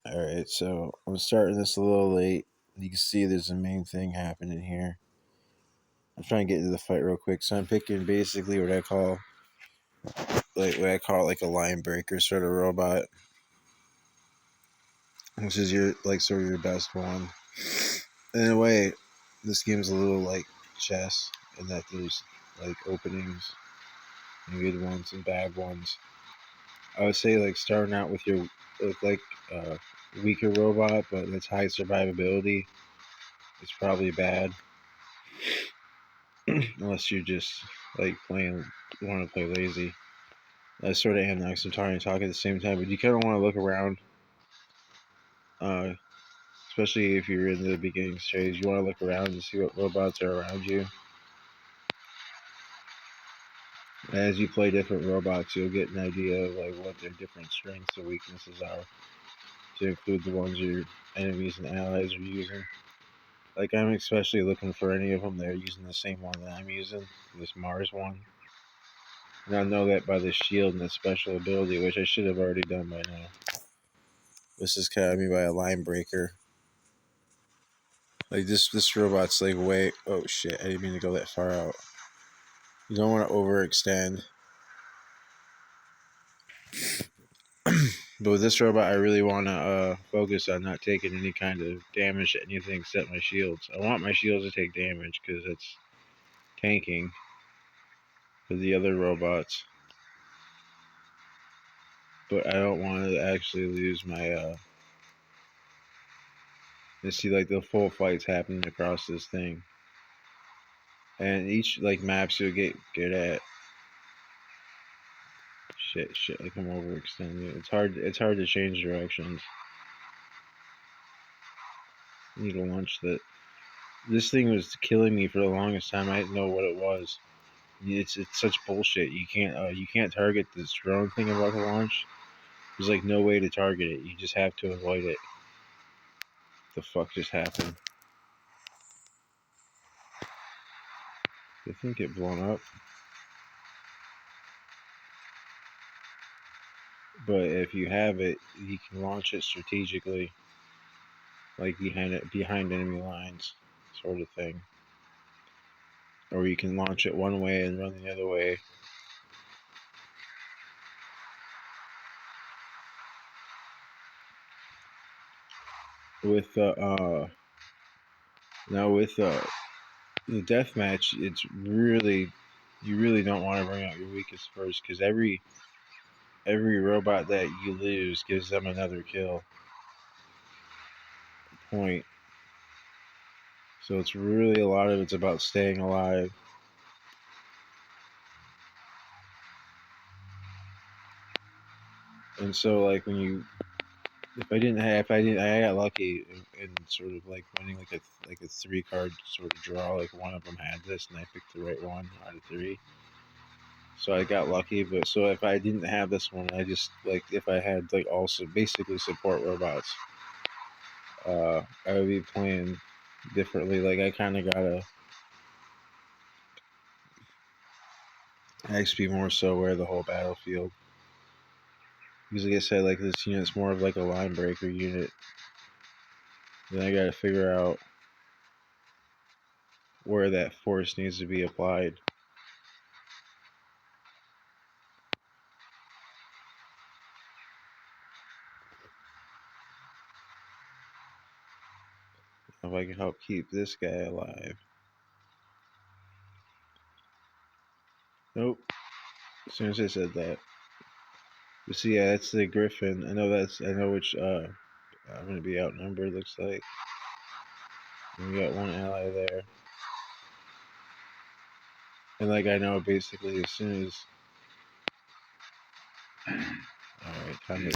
Alright, so I'm starting this a little late. You can see there's a main thing happening here. I'm trying to get into the fight real quick. So I'm picking basically what I call a line breaker sort of robot. Which is your sort of your best one. In a way, this game's a little like chess in that there's openings and good ones and bad ones. I would say starting out with your with weaker robot, but that's high survivability. It's probably bad unless you're just playing want to play lazy. I sort of am now because I'm trying to talk at the same time, but you kind of want to look around, uh, especially if you're in the beginning stage. You want to look around and see what robots are around you. As you play different robots, you'll get an idea of what their different strengths and weaknesses are, to include the ones your enemies and allies are using. I'm especially looking for any of them that are using the same one that I'm using, this Mars one. And I know that by the shield and the special ability, which I should have already done by now. This is kind of me by a line breaker. This robot's way. Oh shit! I didn't mean to go that far out. You don't want to overextend. But with this robot, I really want to focus on not taking any kind of damage to anything except my shields. I want my shields to take damage because it's tanking for the other robots. But I don't want to actually lose my. You see, the full fight's happening across this thing, and each maps you'll get good at. Shit! I'm overextending. It's hard to change directions. I need to launch that. This thing was killing me for the longest time. I didn't know what it was. It's such bullshit. You can't target this drone thing about to launch. There's no way to target it. You just have to avoid it. The fuck just happened? I think it blown up. But if you have it, you can launch it strategically, behind enemy lines, sort of thing. Or you can launch it one way and run the other way. With now with the deathmatch, it's really you really don't want to bring out your weakest first because every robot that you lose gives them another kill point. So it's really a lot of it's about staying alive. And so when you I got lucky and sort of winning a 3 card sort of draw. One of them had this and I picked the right one out of 3. So I got lucky, but so if I didn't have this one, I just if I had also basically support robots, I would be playing differently. I kind of gotta actually be more so aware of the whole battlefield. Because like I said, this unit's more of a line breaker unit. Then I gotta figure out where that force needs to be applied. If I can help keep this guy alive. Nope. As soon as I said that. But see, yeah, that's the Griffin. I know which I'm gonna be outnumbered, looks like. And we got one ally there. And I know basically as soon as alright, time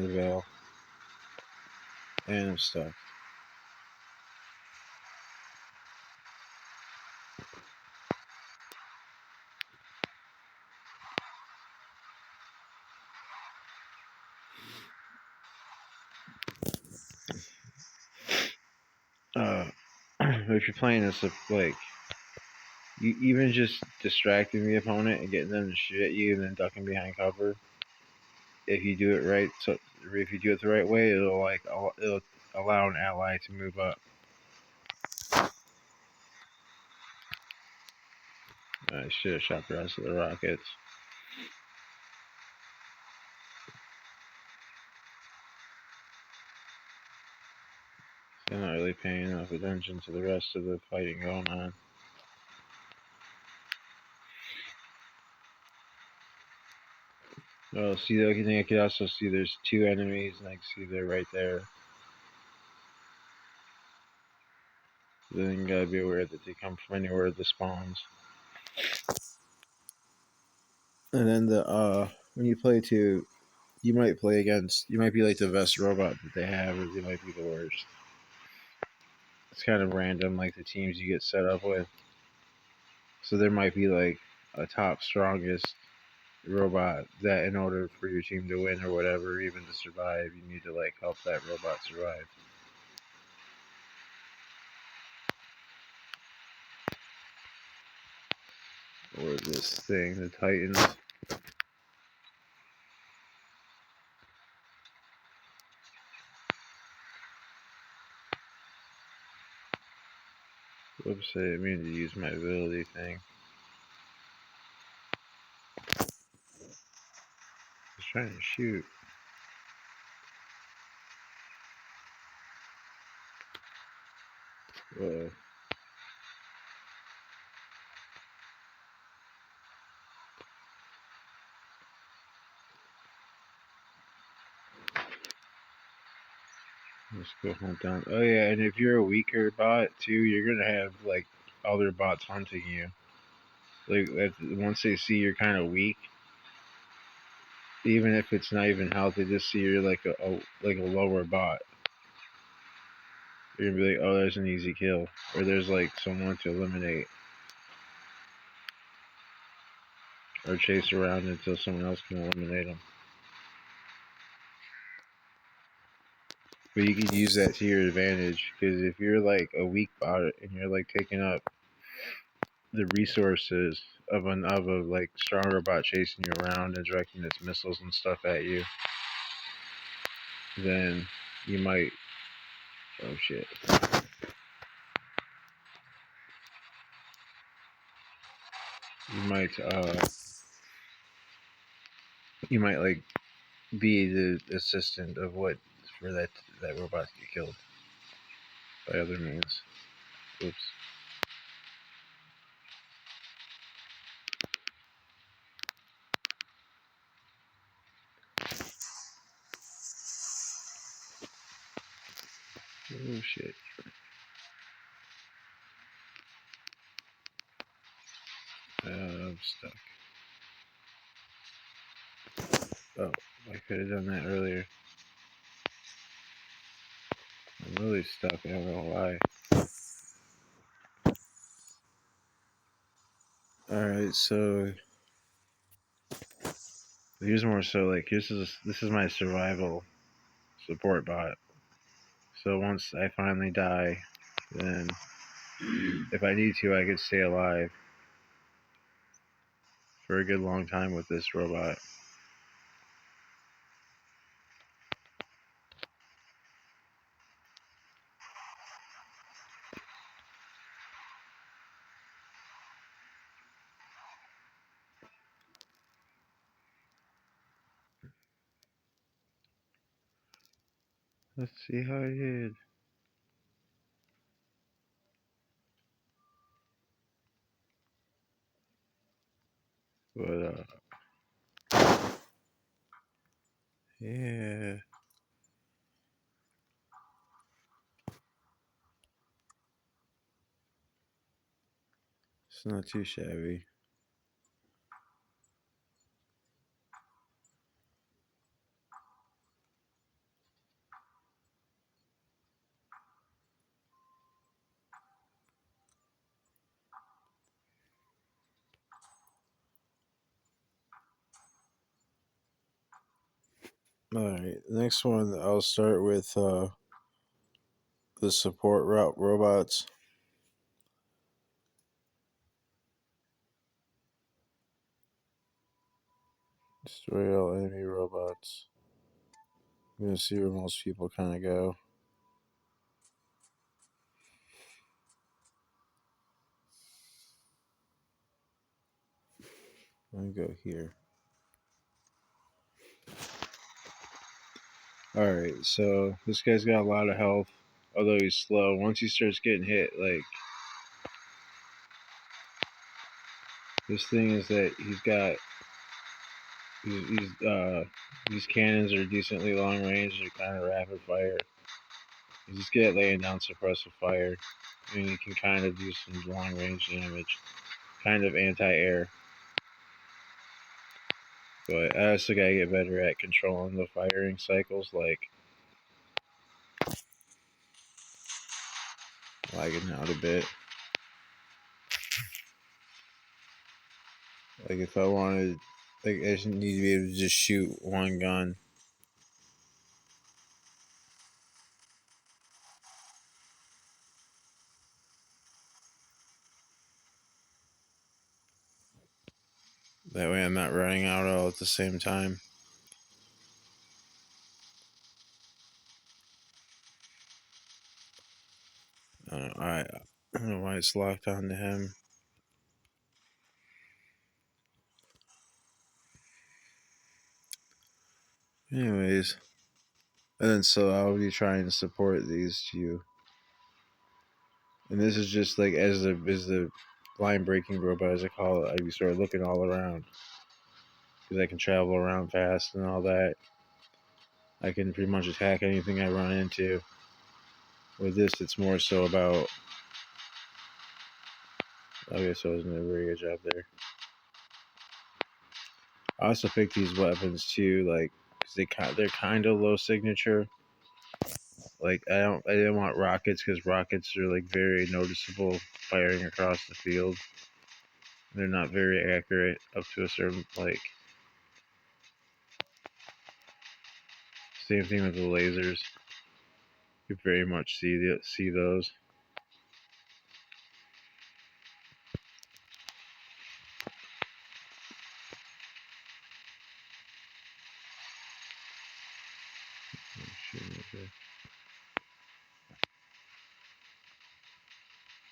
to bail. And I'm stuck. If you're playing this you even just distracting the opponent and getting them to shoot at you and then ducking behind cover, if you do it right, so if you do it the right way, it'll allow an ally to move up. I should have shot the rest of the rockets. They're not really paying enough attention to the rest of the fighting going on. Well, see, I could also see there's two enemies, and I can see they're right there. Then you gotta be aware that they come from anywhere the spawns. And then when you play two, you might play against, you might be like the best robot that they have, or you might be the worst. It's kind of random, like the teams you get set up with. So there might be like a top strongest robot that in order for your team to win or whatever, even to survive, you need to like help that robot survive. Or this thing, the Titans. Whoops, I didn't mean to use my ability thing. I was trying to shoot. Whoa. Let's go hunt down. Oh yeah, and if you're a weaker bot too, you're gonna have like other bots hunting you. Like once they see you're kind of weak, even if it's not even health, they just see you're like a lower bot. You're gonna be like, oh, there's an easy kill, or there's like someone to eliminate, or chase around until someone else can eliminate them. But you can use that to your advantage, because if you're like a weak bot and you're like taking up the resources of a like stronger bot chasing you around and directing its missiles and stuff at you, then you might, oh shit, you might like be the assistant of what for that robot to get killed by other means. Oops. Oh shit. I'm stuck. Oh, I could have done that earlier. I'm really stuck. I don't know why. Alright, so here's more so like this is my survival support bot. So once I finally die, then if I need to, I could stay alive for a good long time with this robot. Let's see how I did. But yeah, it's not too shabby. Alright, next one I'll start with the support route robots. Destroy all enemy robots. I'm gonna see where most people kind of go. Let me go here. Alright, so this guy's got a lot of health, although he's slow. Once he starts getting hit, like, this thing is that these cannons are decently long range. They're kind of rapid fire. You just get laying down suppressive fire, and you can kind of do some long range damage, kind of anti-air. But I also gotta get better at controlling the firing cycles, like lagging out a bit. Like if I wanted, like I just need to be able to just shoot one gun. That way I'm not running out all at the same time. I don't know why it's locked onto him. Anyways, and then so I'll be trying to support these two. And this is just like as the line breaking robot, as I call it, I be sort of looking all around because I can travel around fast and all that. I can pretty much attack anything I run into. With this, it's more so about. Okay, so I was doing a very good job there. I also picked these weapons too, like because they're kind of low signature. Like I didn't want rockets because rockets are like very noticeable firing across the field. They're not very accurate up to a certain like. Same thing with the lasers. You very much see those.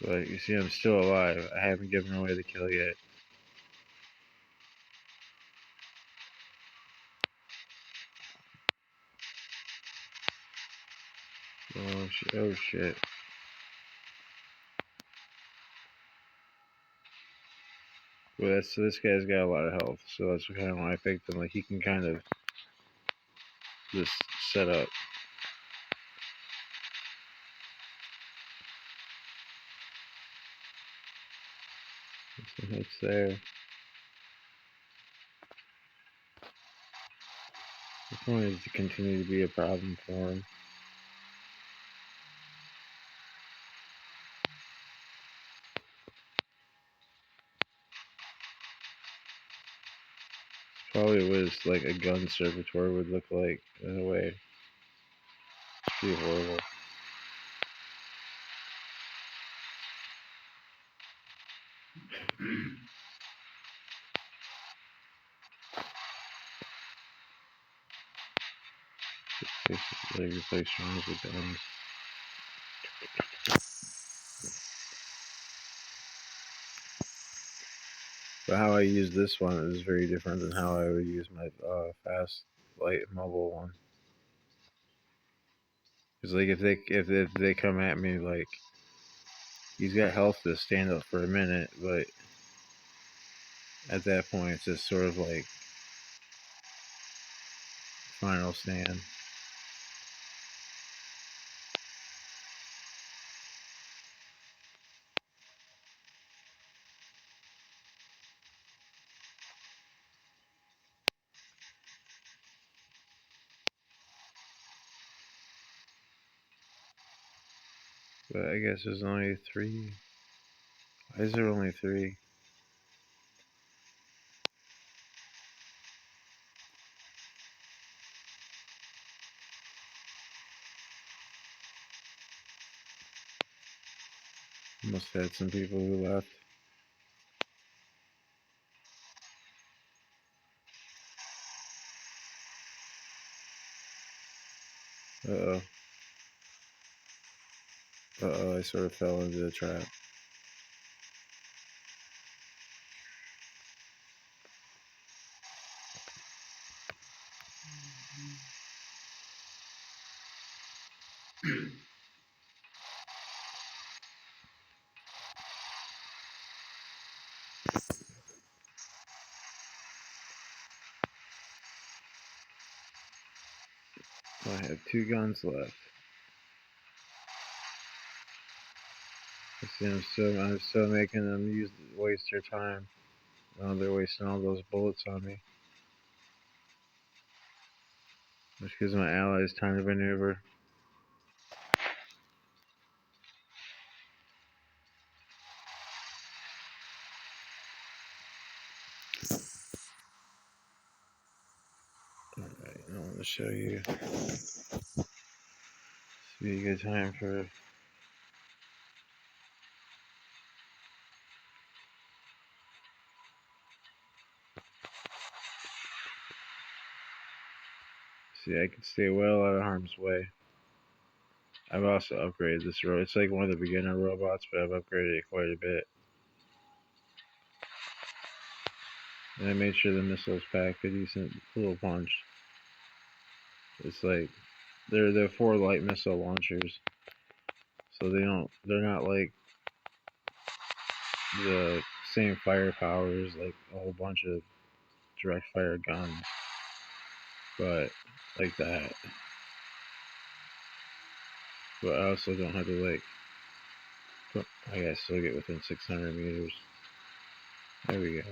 But you see, I'm still alive. I haven't given away the kill yet. Oh shit! Oh shit! Well, so this guy's got a lot of health, so that's kind of why I picked him. Like he can kind of just set up. So that's there. This one is to continue to be a problem for him. Probably what like a gun servitor would look like in a way. It's pretty horrible. Like replace rounds with guns. But how I use this one is very different than how I would use my fast, light, mobile one. Because like if they come at me like he's got health to stand up for a minute, but at that point it's just sort of like final stand. But I guess there's only 3. Why is there only 3? Must have had some people who left. Uh-oh. Uh-oh, I sort of fell into the trap. I have 2 guns left. See, I'm still making them waste their time. Oh, they're wasting all those bullets on me. Which gives my allies time to maneuver. Alright, I want to show you. This would be a good time for. See, I can stay well out of harm's way. I've also upgraded this robot. It's like one of the beginner robots, but I've upgraded it quite a bit. And I made sure the missiles pack a decent little punch. It's like they're 4 light missile launchers, so they're not like the same firepower as like a whole bunch of direct fire guns, but like that. But I also don't have to like. I gotta still get within 600 meters. There we go.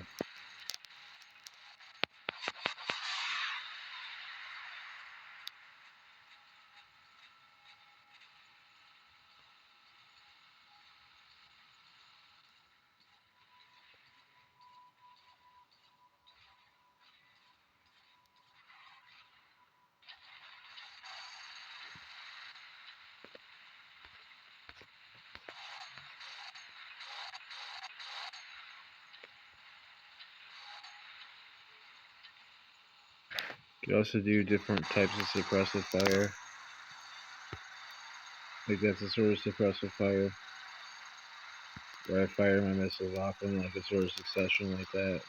You can also do different types of suppressive fire. Like that's a sort of suppressive fire where I fire my missiles off in like a sort of succession like that.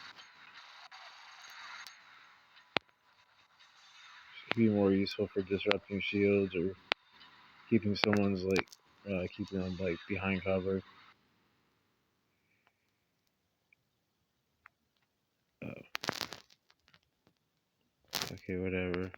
It can be more useful for disrupting shields or keeping someone's like keeping them like behind cover. Oh. Okay, whatever.